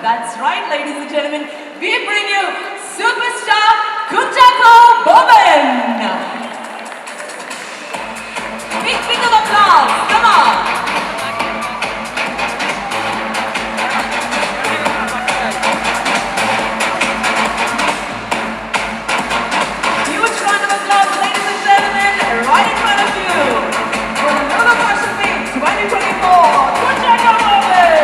That's right, ladies and gentlemen. We bring you superstar Kunchako Boban. Big of applause. Come on. Huge round of applause, ladies and gentlemen, right in front of you. For the Lulu Fashion Week 2024, Kunchako Boban.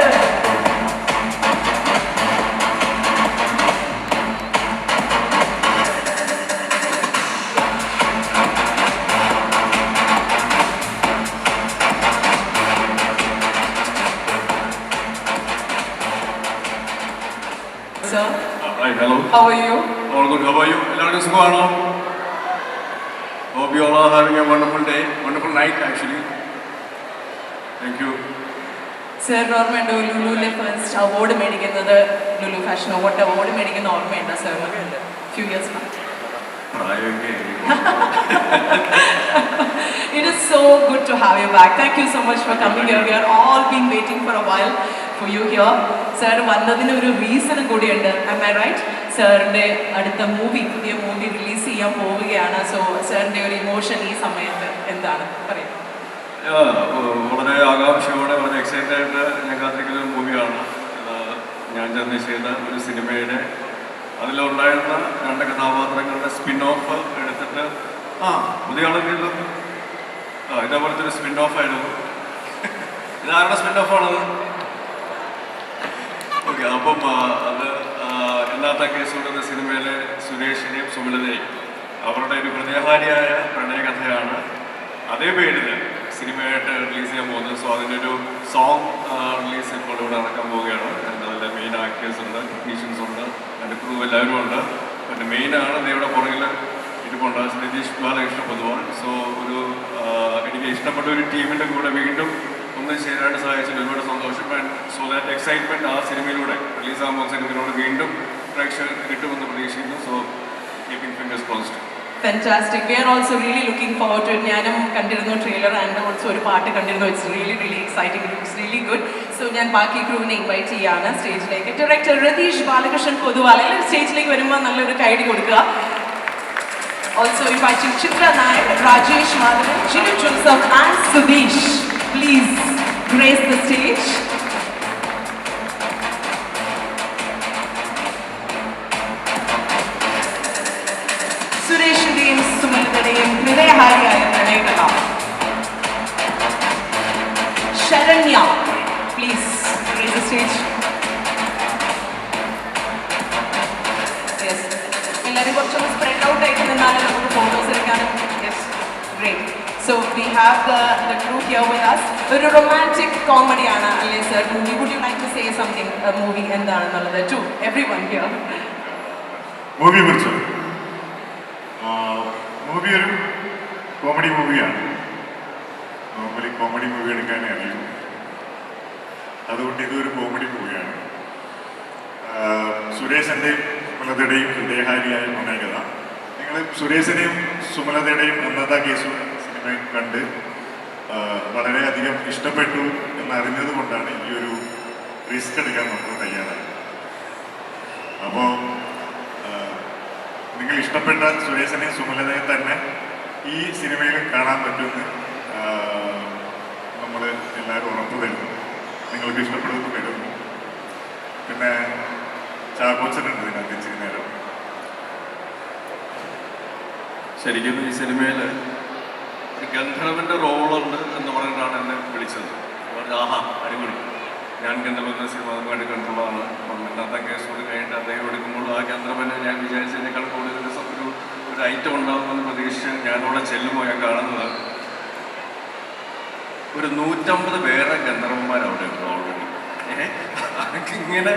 Sir, Right, hello. how are you? All good. How are you? എല്ലാവർക്കും സുഖമാണോ? Hope you all are having a wonderful day, wonderful night actually. Thank you. Sir, ഓർമ്മയുണ്ടോ ലുലുവിലെ first award മേടിക്കുന്നത്? Lulu fashion award മേടിക്കുന്ന ഓർമ്മയുണ്ടോ sir? Few years back. It is so good to have you back. Thank you so much for coming here. We are all been waiting for a while for you here. Sir, വന്നതിന് ഒരു reason കൂടിയുണ്ട്. Am I right? സാറിൻ്റെ അടുത്ത പുതിയ movie release ചെയ്യാൻ പോവുകയാണ്. So സാറിൻ്റെ ഒരു ഇമോഷൻ ഈ സമയത്ത് എന്താണ് പറയുക? വളരെ ആകാംക്ഷയോടെ വളരെ എക്സൈറ്റഡ് ആയിട്ട് ഞാൻ കാത്തിരിക്കുന്ന ഒരു മൂവിയാണ്. ഞാൻ ചെന്ന് ചെയ്ത ഒരു സിനിമയുടെ അതിലുണ്ടായിരുന്ന രണ്ട് കഥാപാത്രങ്ങളുടെ സ്പിൻ ഓഫ് എടുത്തിട്ട് പുതിയ ആളുകളിലും ഇതേപോലത്തെ ഒരു സ്പിൻ ഓഫ് ആയിരുന്നു. ഇതാരുടെ സ്പിൻ ഓഫാണത്? ഓക്കെ, അപ്പം അത് ഇന്നത്തെ കേസുകൊണ്ടുന്ന സിനിമയിലെ സുരേഷിനെയും സുമിലതയും അവരുടെ ഒരു ഹൃദയഹാരിയായ പ്രണയകഥയാണ്. അതേ പേരിൽ സിനിമയായിട്ട് റിലീസ് ചെയ്യാൻ പോകുന്നത്. സോ അതിൻ്റെ ഒരു സോങ് റിലീസ് ഇപ്പോൾ ഇവിടെ നടക്കാൻ പോവുകയാണ്. അതിൻ്റെ മെയിൻ ആക്ടേഴ്സ് ഉണ്ട്, ടെക്നീഷ്യൻസ് ഉണ്ട്, അതിൻ്റെ ക്രൂ എല്ലാവരും ഉണ്ട്. പിന്നെ മെയിനാണ് ഇവിടെ പുറകിൽ ഇരിപ്പുണ്ട് നിതീഷ് ബാലകൃഷ്ണ പൊതുവാൾ. സോ ഒരു എനിക്ക് ഇഷ്ടപ്പെട്ട ഒരു ടീമിൻ്റെ കൂടെ വീണ്ടും ഒന്ന് ചേരാനായിട്ട് സഹായിച്ചതിൽ ഒരുപാട് സന്തോഷം. സോ ദാറ്റ് എക്സൈറ്റ്മെൻറ്റ് ആ സിനിമയിലൂടെ റിലീസാകുമ്പോൾ സിനിമയിലൂടെ വീണ്ടും പ്രേക്ഷകർക്ക് കിട്ടുമെന്ന് പ്രതീക്ഷിക്കുന്നു. So keeping fingers crossed. Fantastic. We are also really looking forward to it. ഞാനും കണ്ടിരുന്നു ട്രെയിലർ ആൻഡ് ഓൾസോ ഒരു പാട്ട് കണ്ടിരുന്നു. It's really exciting. It's really good. So ഞാൻ ബാക്കി ക്രൂവിനെ ഇൻവൈറ്റ് ചെയ്യാണ് സ്റ്റേജിലേക്ക്. ഡയറക്ടർ രതീഷ് ബാലകൃഷ്ണൻ പൊതുവാൾ എല്ലാവരും സ്റ്റേജിലേക്ക് വരുമ്പോൾ നല്ലൊരു കൈഡി കൊടുക്കുക. Also inviting Chitra Nayak, Rajesh Madhavan, Chinu Joseph and Sudesh. Please grace the stage. സുരേഷിന്റെയും സുമലതയുടെയും ഹൃദയഹാരിയായ പ്രണയകഥ. Saranya, please grace the stage. Yes. എല്ലാവരും കുറച്ചൊന്ന് സ്പ്രെഡ് ഔട്ട് ആയിട്ട് നിന്നാലും നമുക്ക് ഫോട്ടോസ് എടുക്കാനും. Yes, great. So we have the crew here with us. ഒരു റൊമാൻറ്റിക് കോമഡിയാണ് അല്ലേ sir movie? Would you like to say something movie എന്താണെന്നുള്ളത് ടു എവ്രിവൺ ഹിയർ? മൂവിയെ കുറിച്ചോ? മൂവി ഒരു കോമഡി മൂവിയാണ്. നോർമലി കോമഡി മൂവി എടുക്കാനേ അറിയൂ. അതുകൊണ്ട് ഇതൊരു കോമഡി മൂവിയാണ്. സുരേഷിൻ്റെയും സുമലതയുടെയും ഹൃദയഹാരിയായ പ്രണയകഥ. നിങ്ങൾ സുരേഷിനെയും സുമലതയുടെയും അന്നത്തെ കേസ് സിനിമ കണ്ട് വളരെയധികം ഇഷ്ടപ്പെട്ടു എന്നറിഞ്ഞത് കൊണ്ടാണ് ഈ ഒരു റിസ്ക് എടുക്കാൻ നമ്മൾ തയ്യാറായത്. അപ്പോൾ നിങ്ങൾ ഇഷ്ടപ്പെട്ട സുരേഷിനെയും സുമലതയെ തന്നെ ഈ സിനിമയിൽ കാണാൻ പറ്റുമെന്ന് നമ്മൾ എല്ലാവരും ഉറപ്പ് തരുന്നു. നിങ്ങൾക്ക് ഇഷ്ടപ്പെടുമെന്ന് കരുതുന്നു. പിന്നെ ചാക്കോച്ചനുണ്ട് ഇതിനകത്ത് ഇച്ചിരി നേരം. ശരിക്കും ഈ സിനിമയിൽ ഒരു ഗന്ധർവൻ്റെ റോളുണ്ട് എന്ന് പറഞ്ഞിട്ടാണ് എന്നെ വിളിച്ചത്. ആഹാ അടിപൊളി, ഞാൻ ഗന്ധർവൻ്റെ സിനിമ അതുമായിട്ട് കണ്ടിട്ടുള്ളതാണ്. അപ്പം ഇന്നത്തെ കേസോട് കഴിഞ്ഞിട്ട് അദ്ദേഹം എടുക്കുമ്പോൾ ആ ഗന്ധർവനെ ഞാൻ വിചാരിച്ചതിനേക്കാൾ കൂടുതൽ ഒരു ഐറ്റം ഉണ്ടാകുമെന്ന് പ്രതീക്ഷിച്ച് ഞാനവിടെ ചെല്ലുമ്പോൾ ഞാൻ കാണുന്നത് ഒരു 150 വേറെ ഗന്ധർവന്മാർ അവിടെ ഉണ്ട് ഓൾറെഡി. ഇങ്ങനെ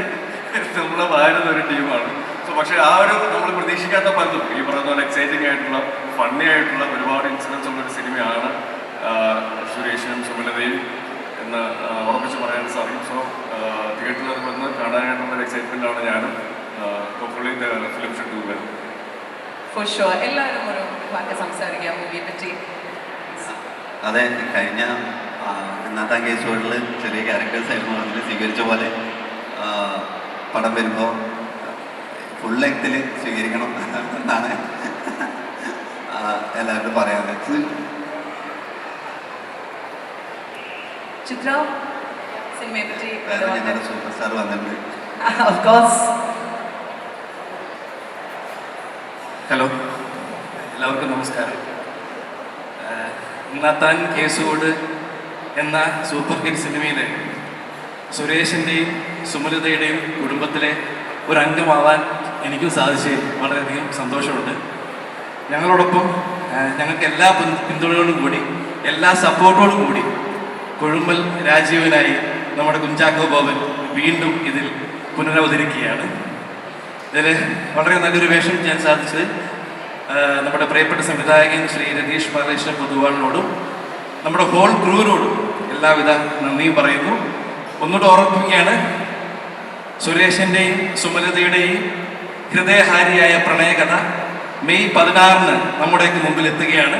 നമ്മളെ വാരുന്ന ഒരു ടീമാണ്. സോ പക്ഷേ ആ ഒരു നമ്മൾ പ്രതീക്ഷിക്കാത്ത പലതും ഈ പറയുന്ന പോലെ എക്സൈറ്റിംഗ് ആയിട്ടുള്ള ഫണ്ണി ആയിട്ടുള്ള ഒരുപാട് ഇൻസിഡൻസ് ഉള്ളൊരു സിനിമയാണ് സുരേഷിനും സുമലതയും എന്ന് ഉറപ്പിച്ച് പറയാൻ സാധിക്കും. സോ തിയേറ്ററിൽ വന്ന് കാണാനായിട്ടുള്ള എക്സൈറ്റ്മെൻറ്റാണ് ഞാനും. Hopefully film should do well. For sure. എല്ലാവരും ഒരു വാക്ക് സംസാരിക്കാം മൂവിയെ പറ്റി. അതെ, കഴിഞ്ഞ ഇന്നത്തെ കേസുകളിൽ ചെറിയ ക്യാരക്ടേഴ്സ് ആയിരുന്നു അതിൽ സ്വീകരിച്ച പോലെ പടം വരുമ്പോൾ ഫുൾ ലെങ്ത്തിൽ സ്വീകരിക്കണം എന്നാണ് എല്ലാവരും പറയാനുള്ളത്. ചിത്ര സിനിമയെ പറ്റി ഞങ്ങളുടെ സൂപ്പർ സ്റ്റാർ വന്നിട്ടുണ്ട്. Of course. ഹലോ, എല്ലാവർക്കും നമസ്കാരം. നാത്താൻ കേസുകോട് എന്ന സൂപ്പർ ഹിറ്റ് സിനിമയിലെ സുരേഷിൻ്റെയും സുമലതയുടെയും കുടുംബത്തിലെ ഒരു അംഗമാവാൻ എനിക്കും സാധിച്ചതിൽ വളരെയധികം സന്തോഷമുണ്ട്. ഞങ്ങളോടൊപ്പം ഞങ്ങൾക്ക് എല്ലാ പിന്തുണയോടും കൂടി, എല്ലാ സപ്പോർട്ടോടും കൂടി കൊഴുമ്പൽ രാജീവനായി നമ്മുടെ കുഞ്ചാക്കോ ബോബൻ വീണ്ടും ഇതിൽ പുനരവതരിക്കുകയാണ്. ഇതിൽ വളരെ നല്ലൊരു വേഷം ചെയ്യാൻ സാധിച്ചത് നമ്മുടെ പ്രിയപ്പെട്ട സംവിധായകൻ ശ്രീ രതീഷ് ബാലകൃഷ്ണ പൊതുവാളിനോടും നമ്മുടെ ഹോൾ ക്രൂവിനോടും എല്ലാവിധ നന്ദിയും പറയുന്നു. ഒന്നുകൂടെ ഓർമ്മിപ്പിക്കുകയാണ്, സുരേഷിൻ്റെയും സുമലതയുടെയും ഹൃദയഹാരിയായ പ്രണയകഥ മെയ് 16 നമ്മുടെയൊക്കെ മുമ്പിൽ എത്തുകയാണ്.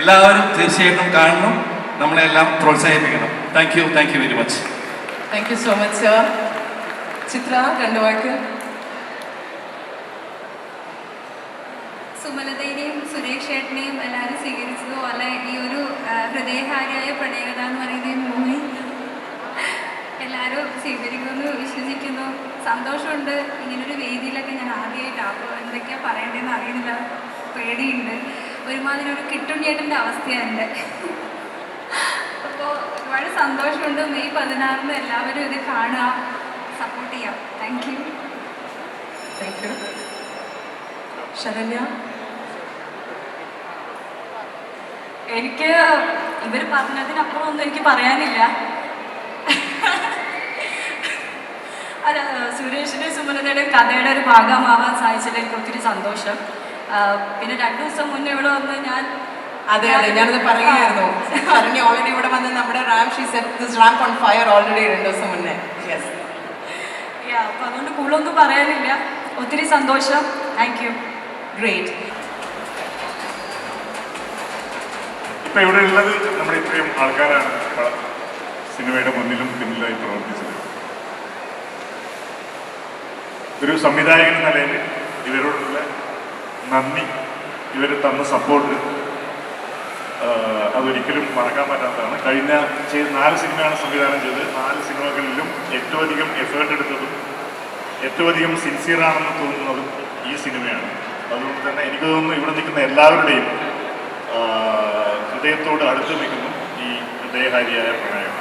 എല്ലാവരും തീർച്ചയായിട്ടും കാണണം, നമ്മളെല്ലാം പ്രോത്സാഹിപ്പിക്കണം. Thank you very much. Thank you so much sir. Chithra, 2 വാക്ക്. സുമലതയുടെയും സുരേഷ് ചേട്ടനെയും എല്ലാവരും സ്വീകരിച്ചതുപോലെ ഈ ഒരു ഹൃദയഹാരിയായ പ്രണയകഥ എന്ന് പറയുന്ന മൂവി എല്ലാവരും സ്വീകരിക്കുമെന്ന് വിശ്വസിക്കുന്നു. സന്തോഷമുണ്ട്. ഇങ്ങനൊരു വേദിയിലൊക്കെ ഞാൻ ആദ്യമായിട്ടാണ്, അപ്പോൾ എന്തൊക്കെയാണ് പറയേണ്ടതെന്ന് അറിയുന്നില്ല, പേടിയുണ്ട്. ഒരുമാതിരി ഒരു കിട്ടുണ്ണിയേട്ടൻ്റെ അവസ്ഥയാണ് എൻ്റെ. അപ്പോൾ ഒരുപാട് സന്തോഷമുണ്ട്. മെയ് 16 എല്ലാവരും ഇത് കാണുക, സപ്പോർട്ട് ചെയ്യാം. Thank you. Thank you. Saranya. എനിക്ക് ഇവർ പറഞ്ഞതിനപ്പുറം ഒന്നും എനിക്ക് പറയാനില്ല. അല്ല, സുരേഷിൻ്റെ സുമലതയുടെയും കഥയുടെ ഒരു ഭാഗമാവാൻ സാധിച്ചതിൽ എനിക്ക് ഒത്തിരി സന്തോഷം. പിന്നെ 2 ദിവസം മുന്നേ ഇവിടെ വന്ന് അതെ, ഞാനത് പറയുകയായിരുന്നു. ശരണ്യ ഓൾറെഡി ഇവിടെ വന്ന് നമ്മുടെ റാമ്പ് ഓൺ ഫയർ ഓൾറെഡി 2 ദിവസം മുന്നേ. യെസ്. അപ്പം അതുകൊണ്ട് കൂടുതലൊന്നും പറയാനില്ല. ഒത്തിരി സന്തോഷം. Thank you. ഗ്രേറ്റ്. ഇപ്പം ഇവിടെ ഉള്ളത് നമ്മുടെ ഇത്രയും ആൾക്കാരാണ് സിനിമയുടെ മുന്നിലും പിന്നിലായി പ്രവർത്തിച്ചത്. ഒരു സംവിധായകൻ എന്ന നിലയിൽ ഇവരോടുള്ള നന്ദി, ഇവർ തന്ന സപ്പോർട്ട് അതൊരിക്കലും മറക്കാൻ പറ്റാത്തതാണ്. കഴിഞ്ഞ 4 സിനിമയാണ് സംവിധാനം ചെയ്തത്. 4 സിനിമകളിലും ഏറ്റവും അധികം എഫേർട്ട് എടുത്തതും ഏറ്റവും അധികം സിൻസിയറാണെന്ന് തോന്നുന്നതും ഈ സിനിമയാണ്. അതുകൊണ്ട് തന്നെ എനിക്ക് തോന്നുന്നു ഇവിടെ നിൽക്കുന്ന എല്ലാവരുടെയും ഹൃദയത്തോട് അടുത്ത് നിൽക്കുന്നു ഈ ഹൃദയഹാരിയായ പ്രണയം.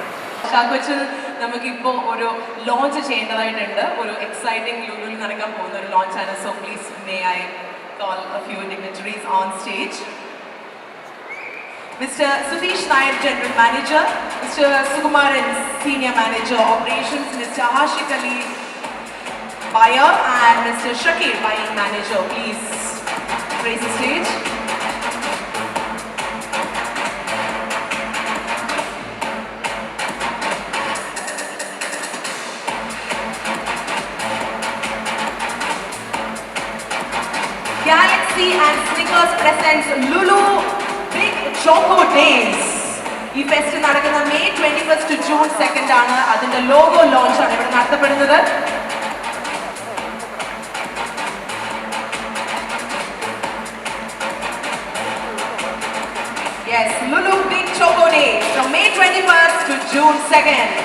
കൊച്ചിൽ നമുക്കിപ്പോ ഒരു ലോഞ്ച് ചെയ്യേണ്ടതായിട്ടുണ്ട്. ഒരു എക്സൈറ്റിംഗ് ലുലുവിൽ നടക്കാൻ പോകുന്ന ഒരു ലോഞ്ചാണ്. So please may I call a few dignitaries on stage. Mr. Sudhish Nair, General Manager, Mr. Sukumaran, Senior Manager, Operations, Mr. Ashik Ali, Buyer, and Mr. Shakir, Buying Manager. Please raise the stage. Galaxy and Snickers presents Lulu Big Choco Days. ഈ fest നടക്കുന്ന May 21 to June 2 ആണ്. അതിന്റെ logo launch ആണ് ഇവിടെ നടത്തപ്പെടുന്നത്. Yes, Lulu Big Choco Days from May 21st to June 2nd.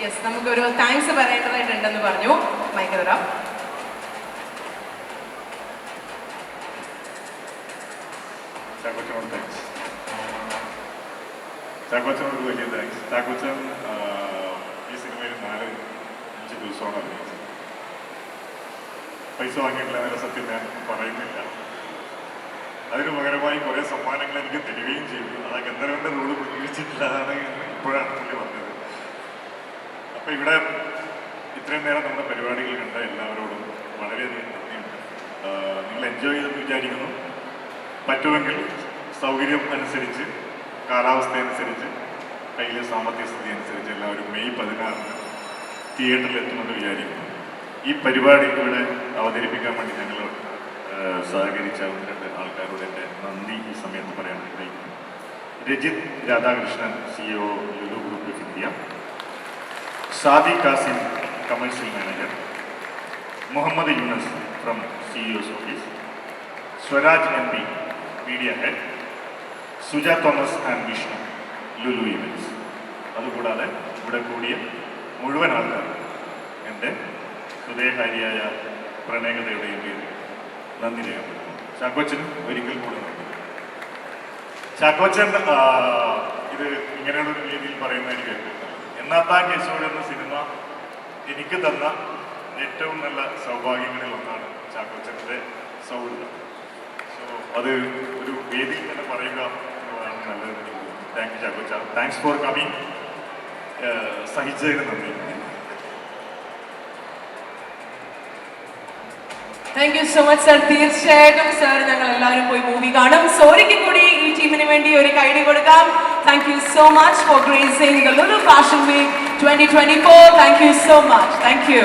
Yes, നമുക്കൊരു thanks പറയേണ്ടതായിട്ടുണ്ടെന്ന് പറഞ്ഞു. Mic തരാം. ചാക്കോച്ചനോട് thanks. ചാക്കോച്ചനോട് വലിയ താങ്ക്സ്. ചാക്കോച്ചൻ ഈ സിനിമയിൽ 4-5 ദിവസമാണ് അഭിനയിച്ചത്. പൈസ വാങ്ങിയിട്ടില്ല എന്നുള്ള സത്യം ഞാൻ പറയുന്നില്ല. അതിന് പകരമായി കുറേ സമ്മാനങ്ങൾ എനിക്ക് തരികയും ചെയ്തു. അത് ഗന്ധർവന്റെ റോള് പ്രതീക്ഷിച്ചിട്ടില്ല എന്നാണ് ഇപ്പോഴാണ് പുള്ളി പറഞ്ഞത്. അപ്പം ഇവിടെ ഇത്രയും നേരം നമ്മുടെ പരിപാടികൾ കണ്ട എല്ലാവരോടും വളരെയധികം നന്ദിയുണ്ട്. നിങ്ങൾ എൻജോയ് ചെയ്തെന്ന് വിചാരിക്കുന്നു. പറ്റുമെങ്കിൽ സൗകര്യം അനുസരിച്ച്, കാലാവസ്ഥ അനുസരിച്ച്, കയ്യിലെ സാമ്പത്തിക സ്ഥിതി അനുസരിച്ച് എല്ലാവരും മെയ് 16 തിയേറ്ററിൽ എത്തുമെന്ന് വിചാരിക്കുന്നു. ഈ പരിപാടി ഇവിടെ അവതരിപ്പിക്കാൻ വേണ്ടി ഞങ്ങൾ സഹകരിച്ച ഒന്ന് രണ്ട് ആൾക്കാരോട് എൻ്റെ നന്ദി ഈ സമയത്ത് പറയാൻ ആഗ്രഹിക്കുന്നു. Rajith Radhakrishnan, CEO Lulu group of India, Sadi Kasim, commercial manager, Muhammad Yunus from CEO's office, Swaraj MP, media head, Suja Thomas and Vishnu, Lulu events. അതുകൂടാതെ ഇവിടെ കൂടിയ മുഴുവൻ ആൾക്കാർ എൻ്റെ ഹൃദയകാരിയായ പ്രണയകഥയുടെയും പേരിൽ നന്ദി രേഖപ്പെടുത്തുന്നു. ചാക്കോച്ചനും ഒരിക്കൽ കൂടെ നന്ദി. ചാക്കോച്ചൻ ഇത് ഇങ്ങനെയുള്ള ഒരു രീതിയിൽ പറയുന്ന എനിക്ക് കേൾക്കുന്നത്, എന്നാത്താ കേശോട് എന്ന സിനിമ എനിക്ക് തന്ന ഏറ്റവും നല്ല സൗഭാഗ്യങ്ങളിൽ ഒന്നാണ് ചാക്കോച്ചൻ്റെ സൗഹൃദം. സോ അത് ഒരു വേദിയിൽ തന്നെ പറയുക എന്നുള്ളതാണ് നല്ലത്. താങ്ക് യു ചാക്കോച്ച, താങ്ക്സ് ഫോർ കമ്മിങ്. സഹിച്ചതിന് നന്ദി. Thank you so much sir. തീർച്ചയായിട്ടും സർ ഞങ്ങൾ എല്ലാവരും പോയി മൂവി കാണും. സോറിക്ക് കൂടി ഈ ടീമിന് വേണ്ടി ഒരു കൈഡി കൊടുക്കാം. Thank you so much for gracing the Lulu fashion week 2024. Thank you so much. Thank U.